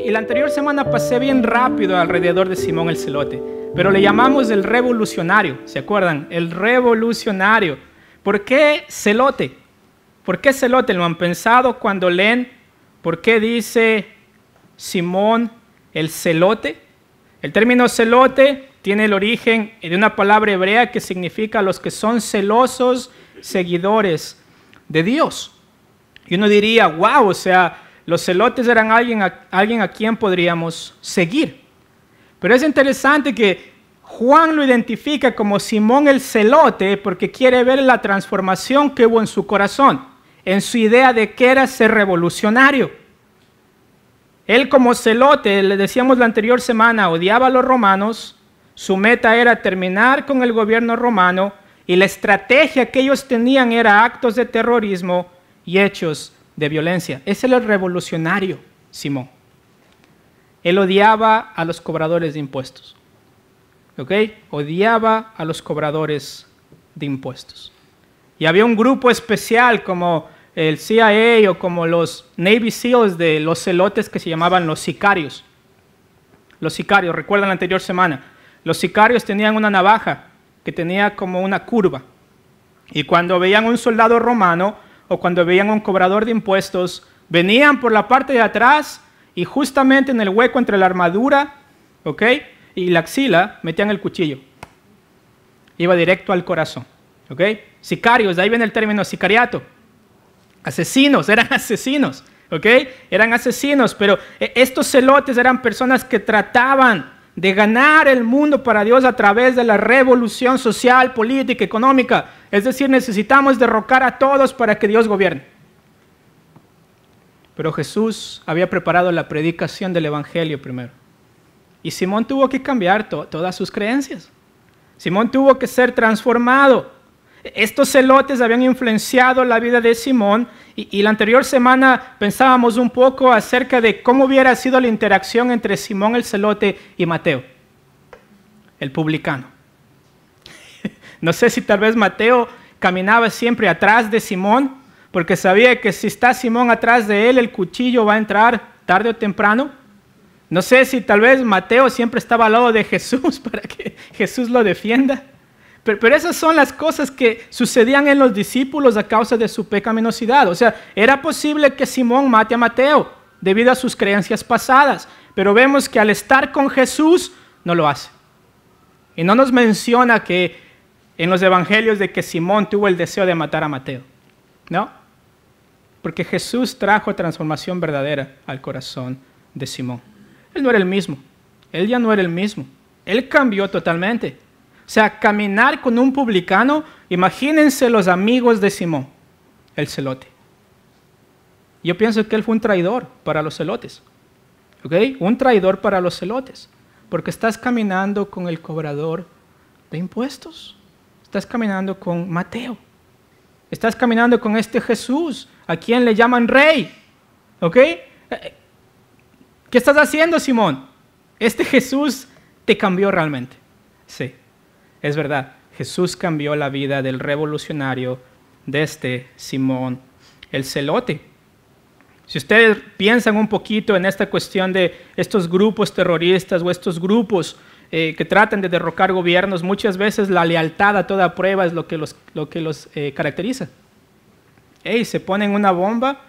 Y la anterior semana pasé bien rápido alrededor de Simón el Celote, pero le llamamos el revolucionario, ¿se acuerdan? El revolucionario. ¿Por qué celote? ¿Por qué celote? ¿Lo han pensado cuando leen por qué dice Simón el Celote? El término celote tiene el origen de una palabra hebrea que significa los que son celosos seguidores de Dios. Y uno diría, wow, o sea, los celotes eran alguien a quien podríamos seguir. Pero es interesante que Juan lo identifica como Simón el Celote porque quiere ver la transformación que hubo en su corazón, en su idea de qué era ser revolucionario. Él como celote, le decíamos la anterior semana, odiaba a los romanos, su meta era terminar con el gobierno romano y la estrategia que ellos tenían era actos de terrorismo y hechos de violencia. Ese era el revolucionario, Simón. Él odiaba a los cobradores de impuestos. ¿Ok? Odiaba a los cobradores de impuestos. Y había un grupo especial como el CIA o como los Navy SEALs de los celotes que se llamaban los sicarios. Los sicarios, recuerdan la anterior semana. Los sicarios tenían una navaja que tenía como una curva. Y cuando veían un soldado romano o cuando veían un cobrador de impuestos, venían por la parte de atrás y justamente en el hueco entre la armadura, ¿ok?, y la axila, metían el cuchillo. Iba directo al corazón. ¿Ok? Sicarios, de ahí viene el término sicariato. Asesinos, eran asesinos. ¿Ok? Eran asesinos, pero estos celotes eran personas que trataban de ganar el mundo para Dios a través de la revolución social, política, económica. Es decir, necesitamos derrocar a todos para que Dios gobierne. Pero Jesús había preparado la predicación del Evangelio primero. Y Simón tuvo que cambiar todas sus creencias. Simón tuvo que ser transformado. Estos celotes habían influenciado la vida de Simón y la anterior semana pensábamos un poco acerca de cómo hubiera sido la interacción entre Simón el Celote y Mateo, el publicano. No sé si tal vez Mateo caminaba siempre atrás de Simón porque sabía que si está Simón atrás de él, el cuchillo va a entrar tarde o temprano. No sé si tal vez Mateo siempre estaba al lado de Jesús para que Jesús lo defienda. Pero esas son las cosas que sucedían en los discípulos a causa de su pecaminosidad. O sea, era posible que Simón mate a Mateo debido a sus creencias pasadas. Pero vemos que al estar con Jesús no lo hace. Y no nos menciona que en los evangelios de que Simón tuvo el deseo de matar a Mateo. ¿No? Porque Jesús trajo transformación verdadera al corazón de Simón. Él no era el mismo. Él ya no era el mismo. Él cambió totalmente. O sea, caminar con un publicano, imagínense los amigos de Simón, el celote. Yo pienso que él fue un traidor para los celotes. ¿Ok? Un traidor para los celotes. Porque estás caminando con el cobrador de impuestos. Estás caminando con Mateo. Estás caminando con este Jesús, a quien le llaman rey. ¿Ok? ¿Qué estás haciendo, Simón? Este Jesús te cambió realmente. Sí, es verdad. Jesús cambió la vida del revolucionario de este Simón el Celote. Si ustedes piensan un poquito en esta cuestión de estos grupos terroristas o estos grupos que tratan de derrocar gobiernos, muchas veces la lealtad a toda prueba es lo que los caracteriza. Hey, se ponen una bomba,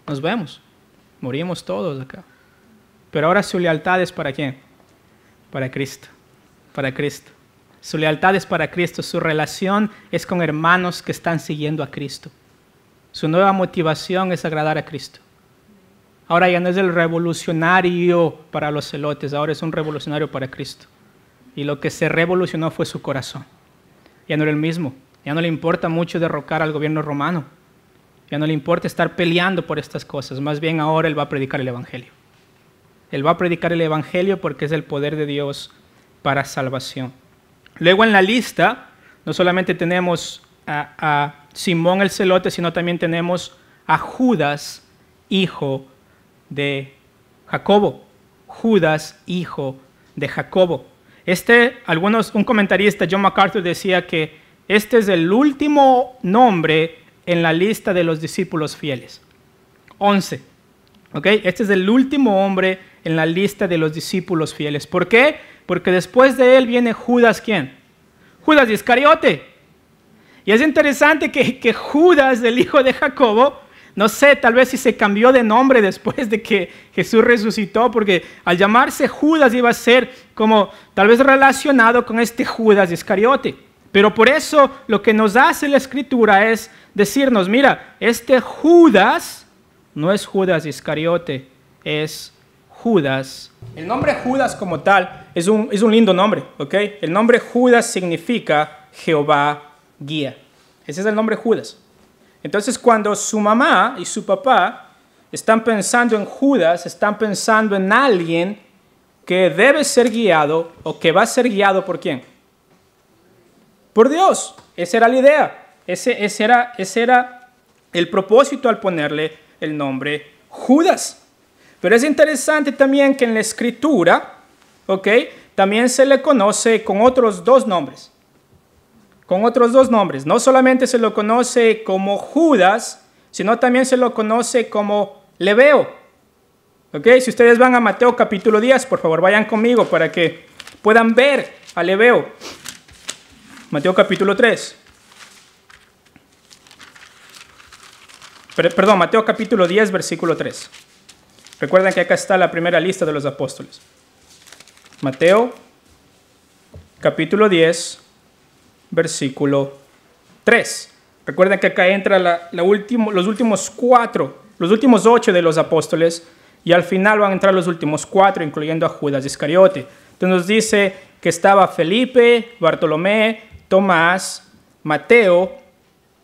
nos vemos. Morimos todos acá. Pero ahora su lealtad es ¿para quién? Para Cristo. Para Cristo. Su lealtad es para Cristo. Su relación es con hermanos que están siguiendo a Cristo. Su nueva motivación es agradar a Cristo. Ahora ya no es el revolucionario para los celotes, ahora es un revolucionario para Cristo. Y lo que se revolucionó fue su corazón. Ya no era el mismo. Ya no le importa mucho derrocar al gobierno romano. Ya no le importa estar peleando por estas cosas. Más bien ahora él va a predicar el Evangelio. Él va a predicar el Evangelio porque es el poder de Dios para salvación. Luego en la lista no solamente tenemos a Simón el Celote, sino también tenemos a Judas, hijo de Jacobo. Judas, hijo de Jacobo. Un comentarista, John MacArthur, decía que este es el último nombre en la lista de los discípulos fieles. 11. ¿Ok? Este es el último hombre en la lista de los discípulos fieles. ¿Por qué? Porque después de él viene Judas, ¿quién? Judas Iscariote. Y es interesante que Judas, el hijo de Jacobo, no sé, tal vez si se cambió de nombre después de que Jesús resucitó, porque al llamarse Judas iba a ser como tal vez relacionado con este Judas Iscariote. Pero por eso lo que nos hace la Escritura es decirnos, mira, este Judas no es Judas Iscariote, es Judas. El nombre Judas como tal es un lindo nombre, ¿ok? El nombre Judas significa Jehová guía. Ese es el nombre Judas. Entonces, cuando su mamá y su papá están pensando en Judas, están pensando en alguien que debe ser guiado o que va a ser guiado ¿por quién? Por Dios. Esa era la idea. Ese era el propósito al ponerle el nombre Judas. Pero es interesante también que en la Escritura, ¿ok?, también se le conoce con otros dos nombres. Con otros dos nombres. No solamente se lo conoce como Judas, sino también se lo conoce como Lebeo. ¿Ok? Si ustedes van a Mateo capítulo 10, por favor, vayan conmigo para que puedan ver a Lebeo. Mateo capítulo 3. Perdón, Mateo capítulo 10, versículo 3. Recuerden que acá está la primera lista de los apóstoles. Mateo capítulo 10, versículo 3. Recuerden que acá entra los últimos 8 de los apóstoles, y al final van a entrar los últimos 4, incluyendo a Judas Iscariote. Entonces nos dice que estaba Felipe, Bartolomé, Tomás, Mateo,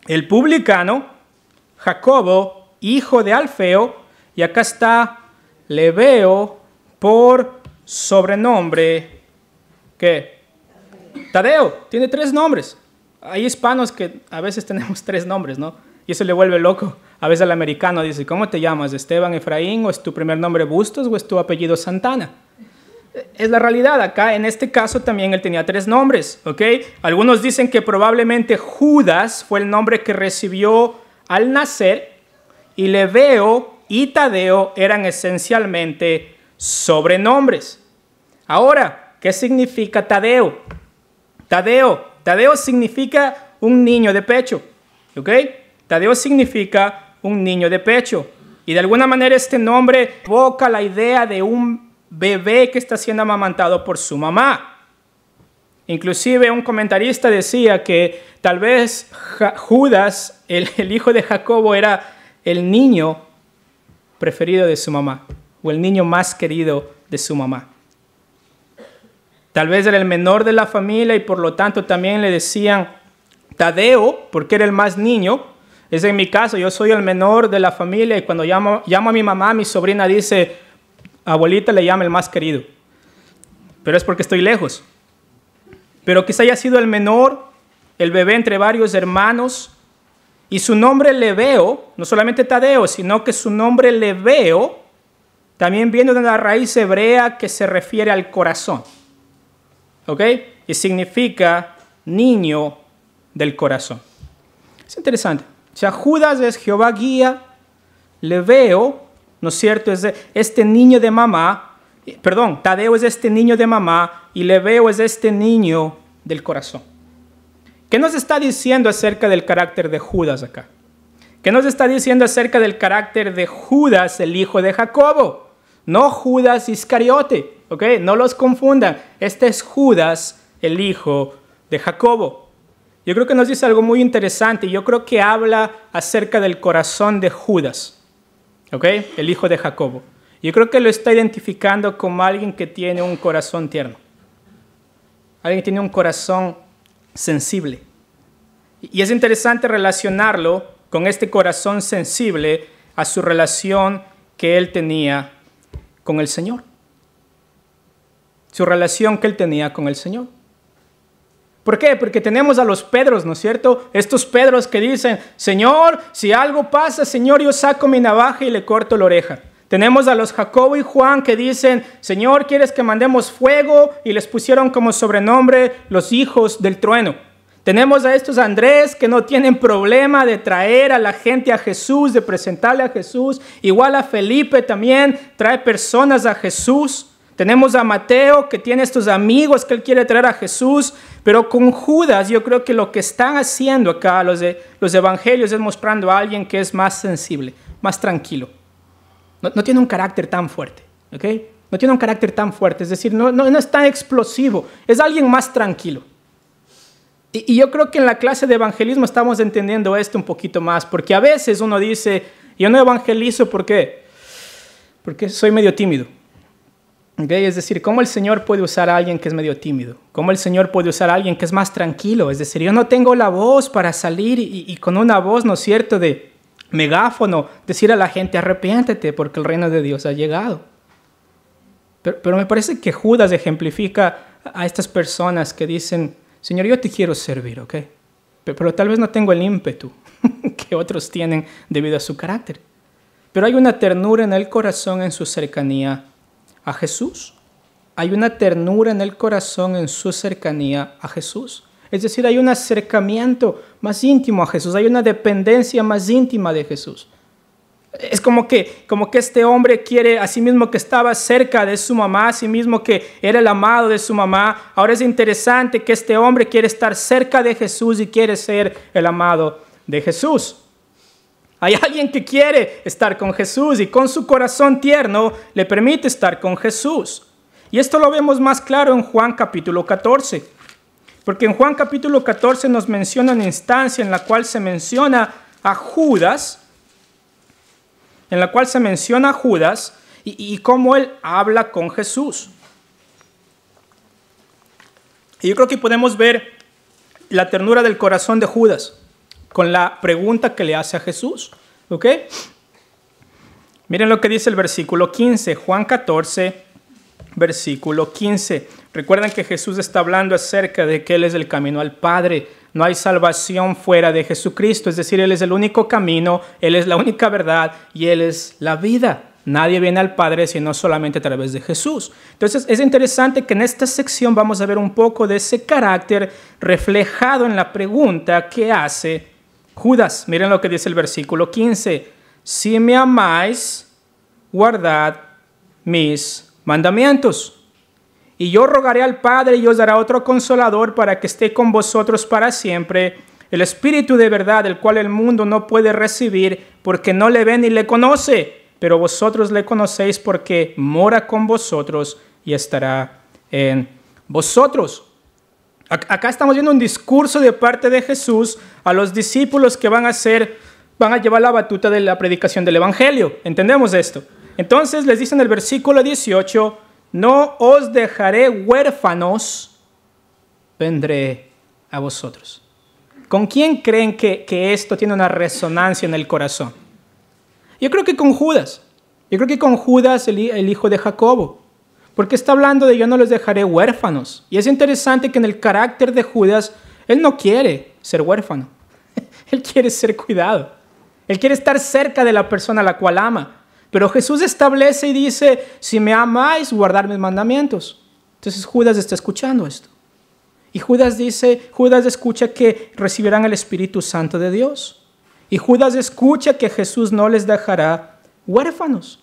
el publicano, Jacobo, hijo de Alfeo, y acá está Lebeo por sobrenombre, ¿qué? Tadeo. Tiene 3 nombres. Hay hispanos que a veces tenemos 3 nombres, ¿no? Y eso le vuelve loco. A veces el americano dice, ¿cómo te llamas? ¿Esteban Efraín? ¿O es tu primer nombre Bustos? ¿O es tu apellido Santana? Es la realidad. Acá, en este caso, también él tenía 3 nombres, ¿ok? Algunos dicen que probablemente Judas fue el nombre que recibió al nacer, y Lebeo y Tadeo eran esencialmente sobrenombres. Ahora, ¿qué significa Tadeo? Tadeo significa un niño de pecho, ¿ok? Tadeo significa un niño de pecho. Y de alguna manera este nombre evoca la idea de un bebé que está siendo amamantado por su mamá. Inclusive un comentarista decía que tal vez Judas, el hijo de Jacobo, era el niño preferido de su mamá, o el niño más querido de su mamá. Tal vez era el menor de la familia y por lo tanto también le decían Tadeo, porque era el más niño. Es en mi caso, yo soy el menor de la familia y cuando llamo a mi mamá, mi sobrina dice, abuelita le llama el más querido. Pero es porque estoy lejos. Pero quizá haya sido el menor, el bebé entre varios hermanos, y su nombre Lebeo, no solamente Tadeo, sino que su nombre Lebeo también viene de una raíz hebrea que se refiere al corazón. ¿Ok? Y significa niño del corazón. Es interesante. O sea, Judas es Jehová guía, Lebeo, ¿no es cierto? Es este niño de mamá, perdón, Tadeo es este niño de mamá y Lebeo es este niño del corazón. ¿Qué nos está diciendo acerca del carácter de Judas acá? ¿Qué nos está diciendo acerca del carácter de Judas, el hijo de Jacobo? No Judas Iscariote, ¿ok? No los confundan. Este es Judas, el hijo de Jacobo. Yo creo que nos dice algo muy interesante y yo creo que habla acerca del corazón de Judas, ¿ok? El hijo de Jacobo. Yo creo que lo está identificando como alguien que tiene un corazón tierno. Alguien que tiene un corazón sensible. Y es interesante relacionarlo con este corazón sensible a su relación que él tenía con el Señor. Su relación que él tenía con el Señor. ¿Por qué? Porque tenemos a los Pedros, ¿no es cierto? Estos Pedros que dicen, Señor, si algo pasa, Señor, yo saco mi navaja y le corto la oreja. Tenemos a los Jacobo y Juan que dicen, Señor, ¿quieres que mandemos fuego? Y les pusieron como sobrenombre los hijos del trueno. Tenemos a estos Andrés que no tienen problema de traer a la gente a Jesús, de presentarle a Jesús. Igual a Felipe también trae personas a Jesús. Tenemos a Mateo que tiene estos amigos que él quiere traer a Jesús. Pero con Judas yo creo que lo que están haciendo acá los evangelios es mostrando a alguien que es más sensible, más tranquilo. No tiene un carácter tan fuerte, ¿ok? No tiene un carácter tan fuerte, es decir, no es tan explosivo, es alguien más tranquilo. Y yo creo que en la clase de evangelismo estamos entendiendo esto un poquito más, porque a veces uno dice, yo no evangelizo, ¿por qué? Porque soy medio tímido. ¿Okay? Es decir, ¿cómo el Señor puede usar a alguien que es medio tímido? ¿Cómo el Señor puede usar a alguien que es más tranquilo? Es decir, yo no tengo la voz para salir y con una voz, ¿no es cierto?, de megáfono, decir a la gente, arrepiéntete porque el reino de Dios ha llegado. Pero me parece que Judas ejemplifica a estas personas que dicen, Señor, yo te quiero servir, ¿ok? Pero tal vez no tengo el ímpetu que otros tienen debido a su carácter. Pero hay una ternura en el corazón en su cercanía a Jesús. Hay una ternura en el corazón en su cercanía a Jesús. Es decir, hay un acercamiento más íntimo a Jesús. Hay una dependencia más íntima de Jesús. Es como que este hombre quiere, a sí mismo que estaba cerca de su mamá, a sí mismo que era el amado de su mamá. Ahora es interesante que este hombre quiere estar cerca de Jesús y quiere ser el amado de Jesús. Hay alguien que quiere estar con Jesús y con su corazón tierno le permite estar con Jesús. Y esto lo vemos más claro en Juan capítulo 14. Porque en Juan capítulo 14 nos menciona una instancia en la cual se menciona a Judas, y cómo él habla con Jesús. Y yo creo que podemos ver la ternura del corazón de Judas con la pregunta que le hace a Jesús. ¿Ok? Miren lo que dice el versículo 15, Juan 14, versículo 15. Recuerden que Jesús está hablando acerca de que Él es el camino al Padre. No hay salvación fuera de Jesucristo, es decir, Él es el único camino, Él es la única verdad y Él es la vida. Nadie viene al Padre sino solamente a través de Jesús. Entonces es interesante que en esta sección vamos a ver un poco de ese carácter reflejado en la pregunta que hace Judas. Miren lo que dice el versículo 15. Si me amáis, guardad mis mandamientos. Y yo rogaré al Padre y os dará otro consolador para que esté con vosotros para siempre, el Espíritu de verdad, el cual el mundo no puede recibir porque no le ve ni le conoce, pero vosotros le conocéis porque mora con vosotros y estará en vosotros. Acá estamos viendo un discurso de parte de Jesús a los discípulos que van a llevar la batuta de la predicación del Evangelio. ¿Entendemos esto? Entonces les dice en el versículo 18, no os dejaré huérfanos, vendré a vosotros. ¿Con quién creen que esto tiene una resonancia en el corazón? Yo creo que con Judas. Yo creo que con Judas, el hijo de Jacobo. Porque está hablando de yo no los dejaré huérfanos. Y es interesante que en el carácter de Judas, él no quiere ser huérfano. Él quiere ser cuidado. Él quiere estar cerca de la persona a la cual ama. Pero Jesús establece y dice, si me amáis, guardad mis mandamientos. Entonces Judas está escuchando esto. Y Judas escucha que recibirán el Espíritu Santo de Dios. Y Judas escucha que Jesús no les dejará huérfanos.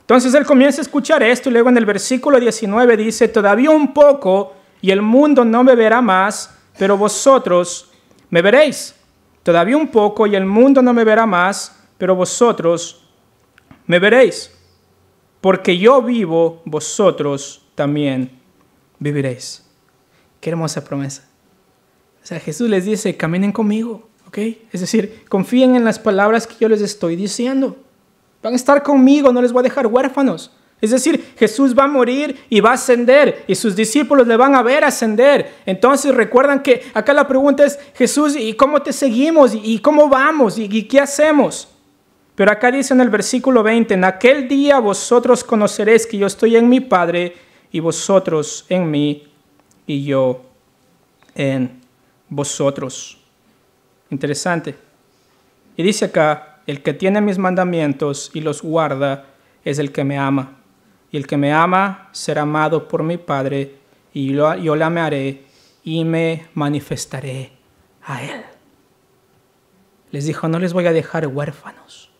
Entonces él comienza a escuchar esto y luego en el versículo 19 dice, todavía un poco y el mundo no me verá más, pero vosotros me veréis. Todavía un poco y el mundo no me verá más, pero vosotros me veréis. Porque yo vivo, vosotros también viviréis. Qué hermosa promesa. O sea, Jesús les dice, caminen conmigo, ¿ok? Es decir, confíen en las palabras que yo les estoy diciendo. Van a estar conmigo, no les voy a dejar huérfanos. Es decir, Jesús va a morir y va a ascender y sus discípulos le van a ver ascender. Entonces recuerdan que acá la pregunta es, Jesús, ¿y cómo te seguimos? ¿Y cómo vamos? ¿Y qué hacemos? Pero acá dice en el versículo 20, en aquel día vosotros conoceréis que yo estoy en mi Padre y vosotros en mí y yo en vosotros. Interesante. Y dice acá, el que tiene mis mandamientos y los guarda es el que me ama. Y el que me ama será amado por mi Padre y yo le amaré y me manifestaré a Él. Les dijo, no les voy a dejar huérfanos.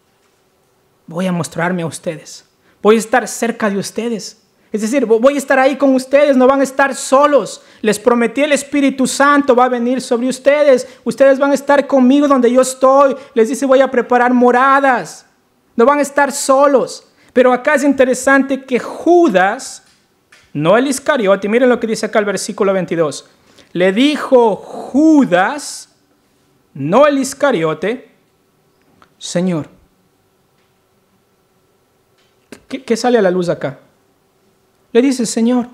Voy a mostrarme a ustedes. Voy a estar cerca de ustedes. Es decir, voy a estar ahí con ustedes, no van a estar solos. Les prometí el Espíritu Santo va a venir sobre ustedes. Ustedes van a estar conmigo donde yo estoy. Les dice, voy a preparar moradas. No van a estar solos. Pero acá es interesante que Judas, no el Iscariote, miren lo que dice acá el versículo 22. Le dijo Judas, no el Iscariote, Señor. ¿Qué sale a la luz acá? Le dice Señor,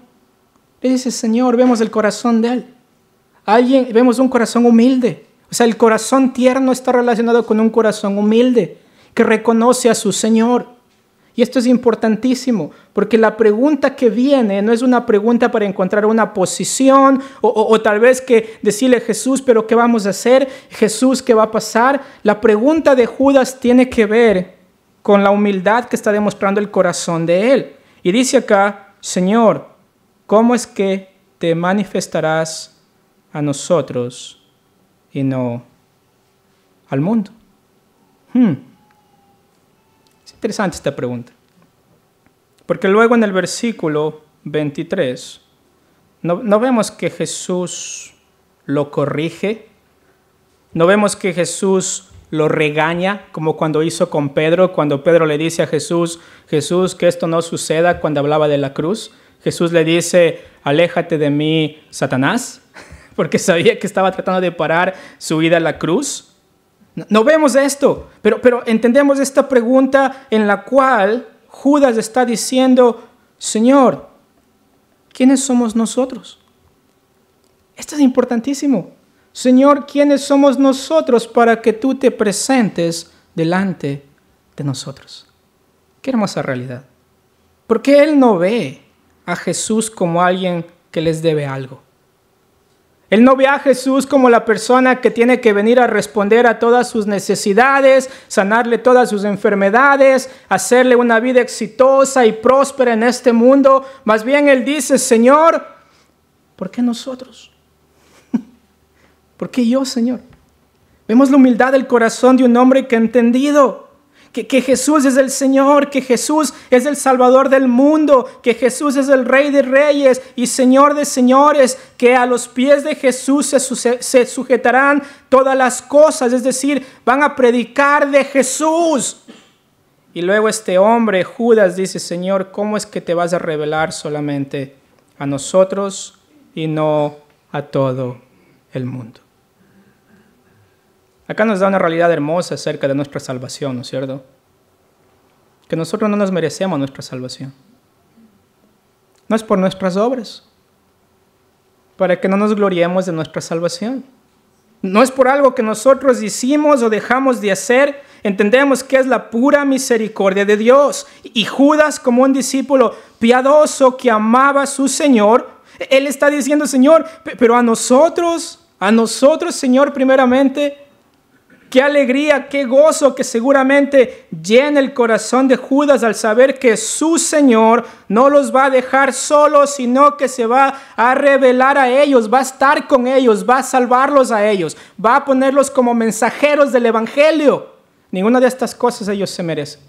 vemos el corazón de él. Vemos un corazón humilde. O sea, el corazón tierno está relacionado con un corazón humilde que reconoce a su Señor. Y esto es importantísimo, porque la pregunta que viene no es una pregunta para encontrar una posición o tal vez que decirle a Jesús, pero ¿qué vamos a hacer? Jesús, ¿qué va a pasar? La pregunta de Judas tiene que ver con la humildad que está demostrando el corazón de él. Y dice acá, Señor, ¿cómo es que te manifestarás a nosotros y no al mundo? Es interesante esta pregunta. Porque luego en el versículo 23, no vemos que Jesús lo corrige, no vemos que Jesús lo regaña, como cuando hizo con Pedro, cuando Pedro le dice a Jesús, que esto no suceda cuando hablaba de la cruz. Jesús le dice, aléjate de mí, Satanás, porque sabía que estaba tratando de parar su ida a la cruz. No vemos esto, pero entendemos esta pregunta en la cual Judas está diciendo, Señor, ¿quiénes somos nosotros? Esto es importantísimo. Señor, ¿quiénes somos nosotros para que tú te presentes delante de nosotros? Qué hermosa realidad. Porque Él no ve a Jesús como alguien que les debe algo. Él no ve a Jesús como la persona que tiene que venir a responder a todas sus necesidades, sanarle todas sus enfermedades, hacerle una vida exitosa y próspera en este mundo. Más bien Él dice, Señor, ¿por qué nosotros? ¿Por qué yo, Señor? Vemos la humildad del corazón de un hombre que ha entendido que Jesús es el Señor, que Jesús es el Salvador del mundo, que Jesús es el Rey de Reyes y Señor de Señores, que a los pies de Jesús se sujetarán todas las cosas, es decir, van a predicar de Jesús. Y luego este hombre, Judas, dice, Señor, ¿cómo es que te vas a revelar solamente a nosotros y no a todo el mundo? Acá nos da una realidad hermosa acerca de nuestra salvación, ¿no es cierto? Que nosotros no nos merecemos nuestra salvación. No es por nuestras obras, para que no nos gloriemos de nuestra salvación. No es por algo que nosotros hicimos o dejamos de hacer. Entendemos que es la pura misericordia de Dios. Y Judas, como un discípulo piadoso que amaba a su Señor, él está diciendo, Señor, pero a nosotros, Señor, primeramente, qué alegría, qué gozo que seguramente llena el corazón de Judas al saber que su Señor no los va a dejar solos, sino que se va a revelar a ellos, va a estar con ellos, va a salvarlos a ellos, va a ponerlos como mensajeros del Evangelio. Ninguna de estas cosas ellos se merecen.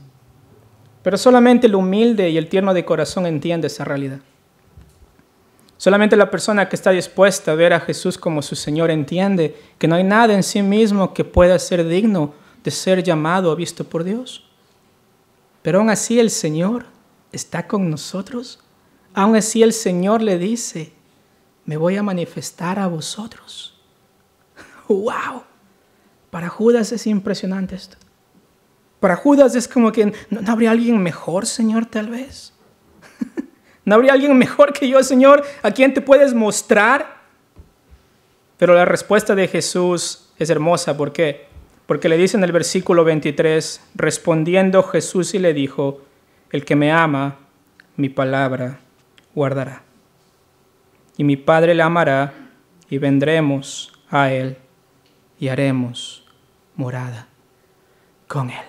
Pero solamente el humilde y el tierno de corazón entiende esa realidad. Solamente la persona que está dispuesta a ver a Jesús como su Señor entiende que no hay nada en sí mismo que pueda ser digno de ser llamado o visto por Dios. Pero aún así el Señor está con nosotros. Aún así el Señor le dice, me voy a manifestar a vosotros. ¡Wow! Para Judas es impresionante esto. Para Judas es como que ¿no habría alguien mejor, Señor, tal vez? ¿No habría alguien mejor que yo, Señor, a quien te puedes mostrar? Pero la respuesta de Jesús es hermosa. ¿Por qué? Porque le dice en el versículo 23, respondiendo Jesús y le dijo, el que me ama, mi palabra guardará. Y mi Padre le amará y vendremos a él y haremos morada con él.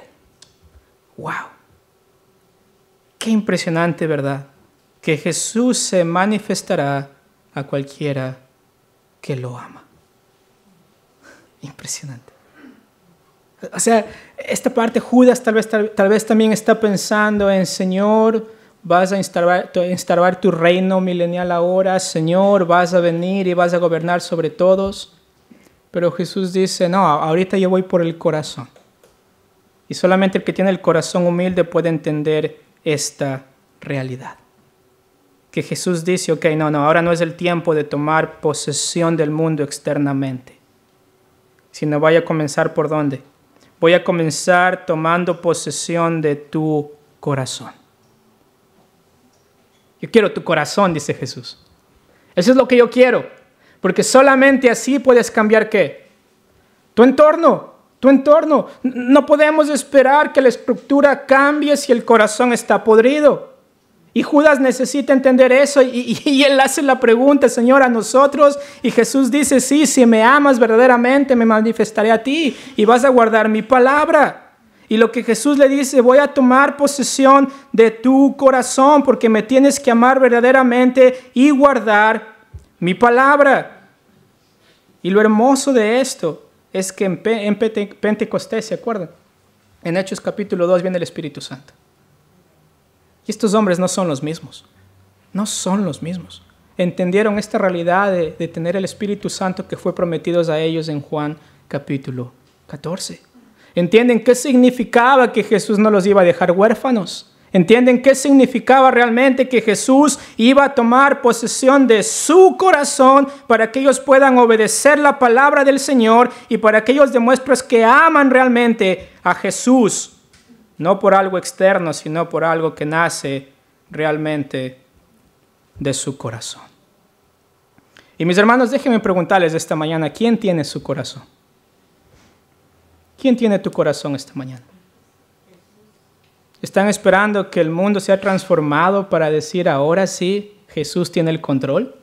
¡Wow! Qué impresionante, ¿verdad? Que Jesús se manifestará a cualquiera que lo ama. Impresionante. O sea, esta parte Judas tal vez también está pensando en, Señor, vas a instaurar tu reino milenial ahora, Señor, vas a venir y vas a gobernar sobre todos. Pero Jesús dice, no, ahorita yo voy por el corazón. Y solamente el que tiene el corazón humilde puede entender esta realidad. Que Jesús dice, ok, no, ahora no es el tiempo de tomar posesión del mundo externamente. Sino voy a comenzar ¿por dónde? Voy a comenzar tomando posesión de tu corazón. Yo quiero tu corazón, dice Jesús. Eso es lo que yo quiero. Porque solamente así puedes cambiar ¿qué? Tu entorno. No podemos esperar que la estructura cambie si el corazón está podrido. Y Judas necesita entender eso y él hace la pregunta, Señor, a nosotros. Y Jesús dice, sí, si me amas verdaderamente, me manifestaré a ti y vas a guardar mi palabra. Y lo que Jesús le dice, voy a tomar posesión de tu corazón porque me tienes que amar verdaderamente y guardar mi palabra. Y lo hermoso de esto es que en Pentecostés, ¿se acuerdan? En Hechos capítulo 2 viene el Espíritu Santo. Y estos hombres no son los mismos. No son los mismos. Entendieron esta realidad de tener el Espíritu Santo que fue prometido a ellos en Juan capítulo 14. Entienden qué significaba que Jesús no los iba a dejar huérfanos. Entienden qué significaba realmente que Jesús iba a tomar posesión de su corazón para que ellos puedan obedecer la palabra del Señor y para que ellos demuestren que aman realmente a Jesús. No por algo externo, sino por algo que nace realmente de su corazón. Y mis hermanos, déjenme preguntarles esta mañana, ¿quién tiene su corazón? ¿Quién tiene tu corazón esta mañana? ¿Están esperando que el mundo sea transformado para decir ahora sí, Jesús tiene el control?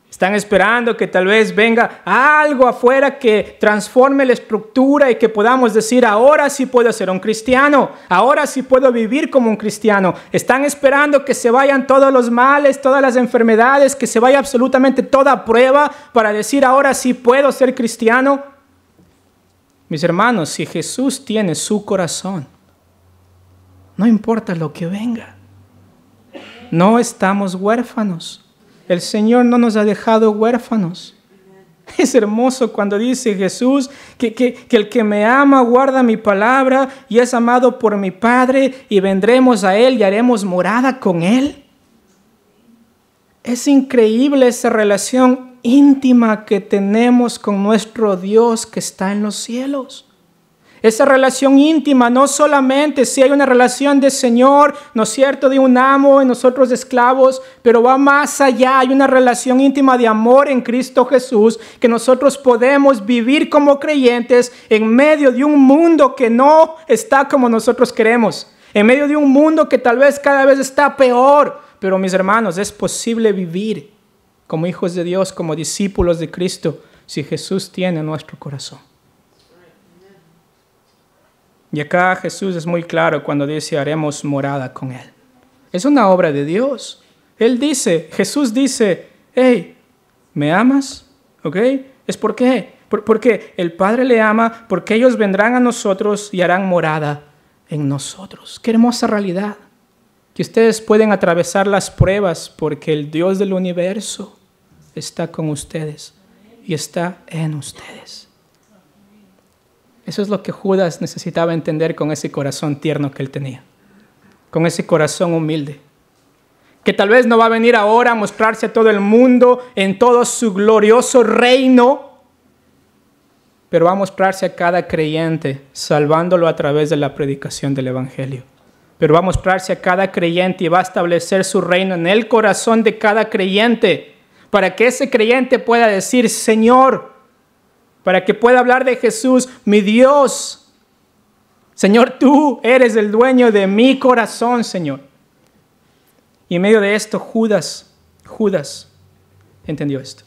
¿Están esperando que tal vez venga algo afuera que transforme la estructura y que podamos decir, ahora sí puedo ser un cristiano, ahora sí puedo vivir como un cristiano? ¿Están esperando que se vayan todos los males, todas las enfermedades, que se vaya absolutamente toda prueba para decir, ahora sí puedo ser cristiano? Mis hermanos, si Jesús tiene su corazón, no importa lo que venga, no estamos huérfanos. El Señor no nos ha dejado huérfanos. Es hermoso cuando dice Jesús que el que me ama guarda mi palabra y es amado por mi Padre y vendremos a Él y haremos morada con Él. Es increíble esa relación íntima que tenemos con nuestro Dios que está en los cielos. Esa relación íntima, no solamente si hay una relación de Señor, ¿no es cierto?, de un amo y nosotros esclavos, pero va más allá. Hay una relación íntima de amor en Cristo Jesús que nosotros podemos vivir como creyentes en medio de un mundo que no está como nosotros queremos, en medio de un mundo que tal vez cada vez está peor. Pero mis hermanos, es posible vivir como hijos de Dios, como discípulos de Cristo, si Jesús tiene nuestro corazón. Y acá Jesús es muy claro cuando dice, haremos morada con Él. Es una obra de Dios. Jesús dice, hey, ¿me amas? ¿Ok? ¿Es por qué? Porque el Padre le ama, porque ellos vendrán a nosotros y harán morada en nosotros. Qué hermosa realidad. Que ustedes pueden atravesar las pruebas porque el Dios del universo está con ustedes y está en ustedes. Eso es lo que Judas necesitaba entender con ese corazón tierno que él tenía, con ese corazón humilde, que tal vez no va a venir ahora a mostrarse a todo el mundo en todo su glorioso reino, pero va a mostrarse a cada creyente, salvándolo a través de la predicación del Evangelio. Pero va a mostrarse a cada creyente y va a establecer su reino en el corazón de cada creyente, para que ese creyente pueda decir, Señor, para que pueda hablar de Jesús, mi Dios. Señor, tú eres el dueño de mi corazón, Señor. Y en medio de esto, Judas entendió esto.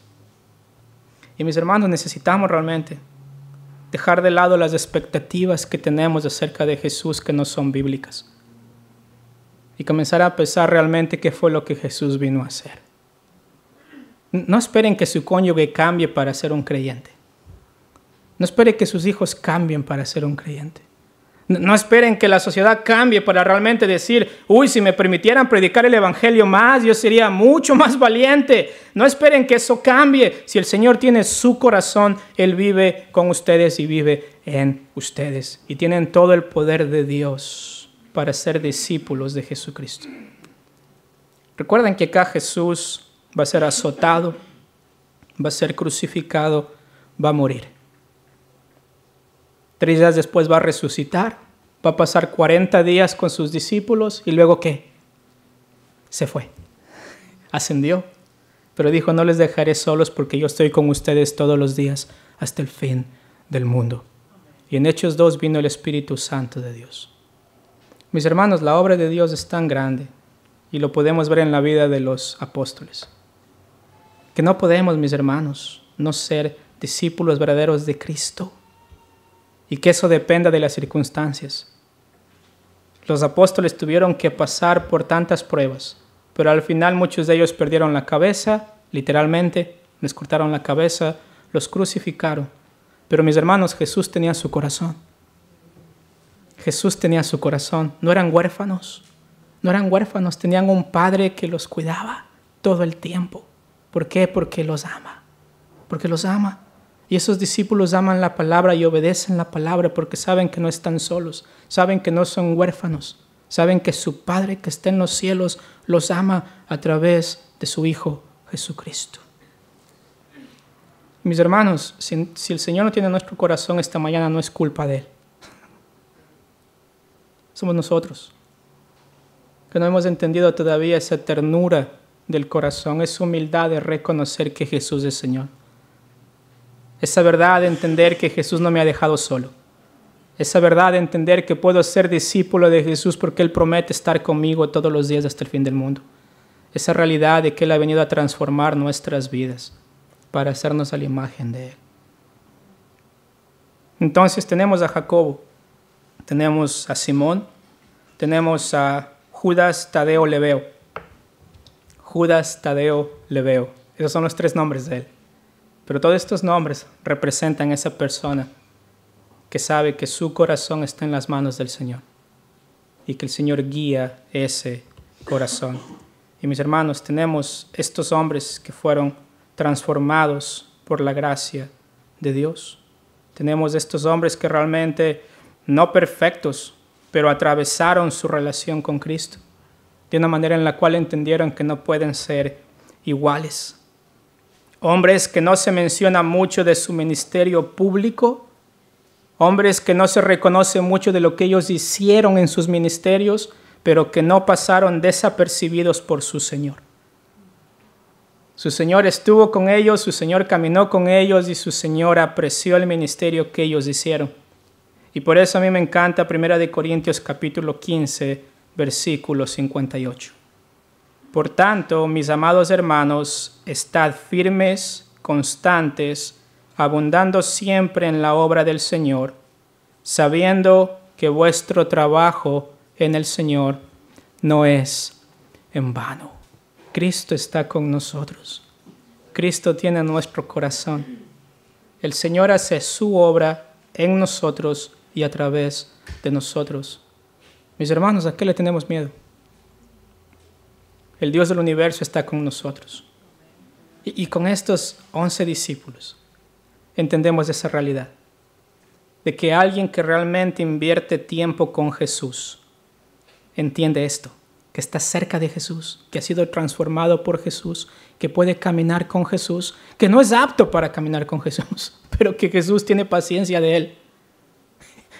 Y mis hermanos, necesitamos realmente dejar de lado las expectativas que tenemos acerca de Jesús que no son bíblicas. Y comenzar a pensar realmente qué fue lo que Jesús vino a hacer. No esperen que su cónyuge cambie para ser un creyente. No espere que sus hijos cambien para ser un creyente. No esperen que la sociedad cambie para realmente decir, uy, si me permitieran predicar el evangelio más, yo sería mucho más valiente. No esperen que eso cambie. Si el Señor tiene su corazón, Él vive con ustedes y vive en ustedes. Y tienen todo el poder de Dios para ser discípulos de Jesucristo. Recuerden que acá Jesús va a ser azotado, va a ser crucificado, va a morir. 3 días después va a resucitar, va a pasar 40 días con sus discípulos y luego ¿qué? Se fue, ascendió, pero dijo, no les dejaré solos porque yo estoy con ustedes todos los días hasta el fin del mundo. Y en Hechos 2 vino el Espíritu Santo de Dios. Mis hermanos, la obra de Dios es tan grande y lo podemos ver en la vida de los apóstoles, que no podemos, mis hermanos, no ser discípulos verdaderos de Cristo. Y que eso dependa de las circunstancias. Los apóstoles tuvieron que pasar por tantas pruebas, pero al final muchos de ellos perdieron la cabeza, literalmente, les cortaron la cabeza, los crucificaron. Pero mis hermanos, Jesús tenía su corazón. Jesús tenía su corazón. No eran huérfanos, tenían un padre que los cuidaba todo el tiempo. ¿Por qué? Porque los ama. Y esos discípulos aman la palabra y obedecen la palabra porque saben que no están solos, saben que no son huérfanos, saben que su Padre que está en los cielos los ama a través de su Hijo Jesucristo. Mis hermanos, si el Señor no tiene nuestro corazón esta mañana, no es culpa de Él. Somos nosotros, que no hemos entendido todavía esa ternura del corazón, esa humildad de reconocer que Jesús es Señor. Esa verdad de entender que Jesús no me ha dejado solo. Esa verdad de entender que puedo ser discípulo de Jesús porque Él promete estar conmigo todos los días hasta el fin del mundo. Esa realidad de que Él ha venido a transformar nuestras vidas para hacernos a la imagen de Él. Entonces tenemos a Jacobo, tenemos a Simón, tenemos a Judas Tadeo Lebeo. Judas Tadeo Lebeo. Esos son los 3 nombres de él. Pero todos estos nombres representan a esa persona que sabe que su corazón está en las manos del Señor y que el Señor guía ese corazón. Y mis hermanos, tenemos estos hombres que fueron transformados por la gracia de Dios. Tenemos estos hombres que realmente, no perfectos, pero atravesaron su relación con Cristo de una manera en la cual entendieron que no pueden ser iguales. Hombres que no se menciona mucho de su ministerio público, hombres que no se reconoce mucho de lo que ellos hicieron en sus ministerios, pero que no pasaron desapercibidos por su Señor. Su Señor estuvo con ellos, su Señor caminó con ellos y su Señor apreció el ministerio que ellos hicieron. Y por eso a mí me encanta 1 Corintios capítulo 15, versículo 58. Por tanto, mis amados hermanos, estad firmes, constantes, abundando siempre en la obra del Señor, sabiendo que vuestro trabajo en el Señor no es en vano. Cristo está con nosotros. Cristo tiene nuestro corazón. El Señor hace su obra en nosotros y a través de nosotros. Mis hermanos, ¿a qué le tenemos miedo? El Dios del universo está con nosotros. Y con estos 11 discípulos entendemos esa realidad. De que alguien que realmente invierte tiempo con Jesús entiende esto. Que está cerca de Jesús, que ha sido transformado por Jesús, que puede caminar con Jesús, que no es apto para caminar con Jesús, pero que Jesús tiene paciencia de él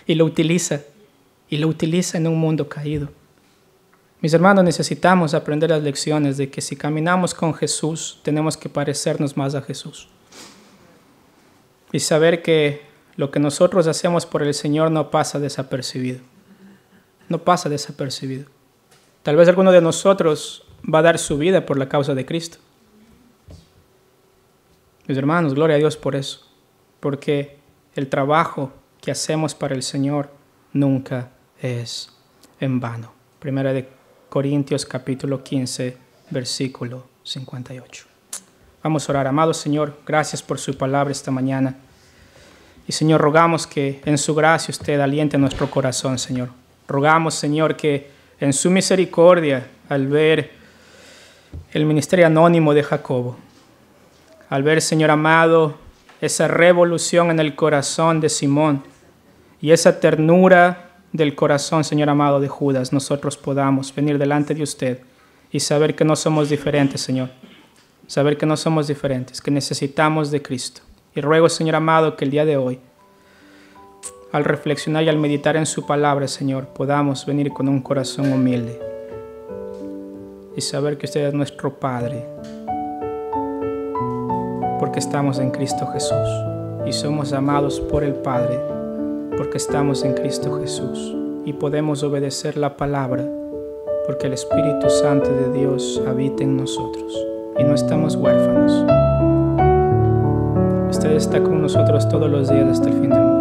y lo utiliza en un mundo caído. Mis hermanos, necesitamos aprender las lecciones de que si caminamos con Jesús, tenemos que parecernos más a Jesús. Y saber que lo que nosotros hacemos por el Señor no pasa desapercibido. No pasa desapercibido. Tal vez alguno de nosotros va a dar su vida por la causa de Cristo. Mis hermanos, gloria a Dios por eso. Porque el trabajo que hacemos para el Señor nunca es en vano. 1 Corintios capítulo 15, versículo 58. Vamos a orar. Amado Señor, gracias por su palabra esta mañana. Y Señor, rogamos que en su gracia usted aliente nuestro corazón, Señor. Rogamos, Señor, que en su misericordia, al ver el ministerio anónimo de Jacobo, al ver, Señor amado, esa revolución en el corazón de Simón y esa ternura del corazón, Señor amado, de Judas, nosotros podamos venir delante de usted y saber que no somos diferentes, Señor. Saber que no somos diferentes, que necesitamos de Cristo. Y ruego, Señor amado, que el día de hoy, al reflexionar y al meditar en su palabra, Señor, podamos venir con un corazón humilde y saber que usted es nuestro Padre, porque estamos en Cristo Jesús y somos amados por el Padre, porque estamos en Cristo Jesús y podemos obedecer la palabra, porque el Espíritu Santo de Dios habita en nosotros y no estamos huérfanos. Usted está con nosotros todos los días hasta el fin del mundo.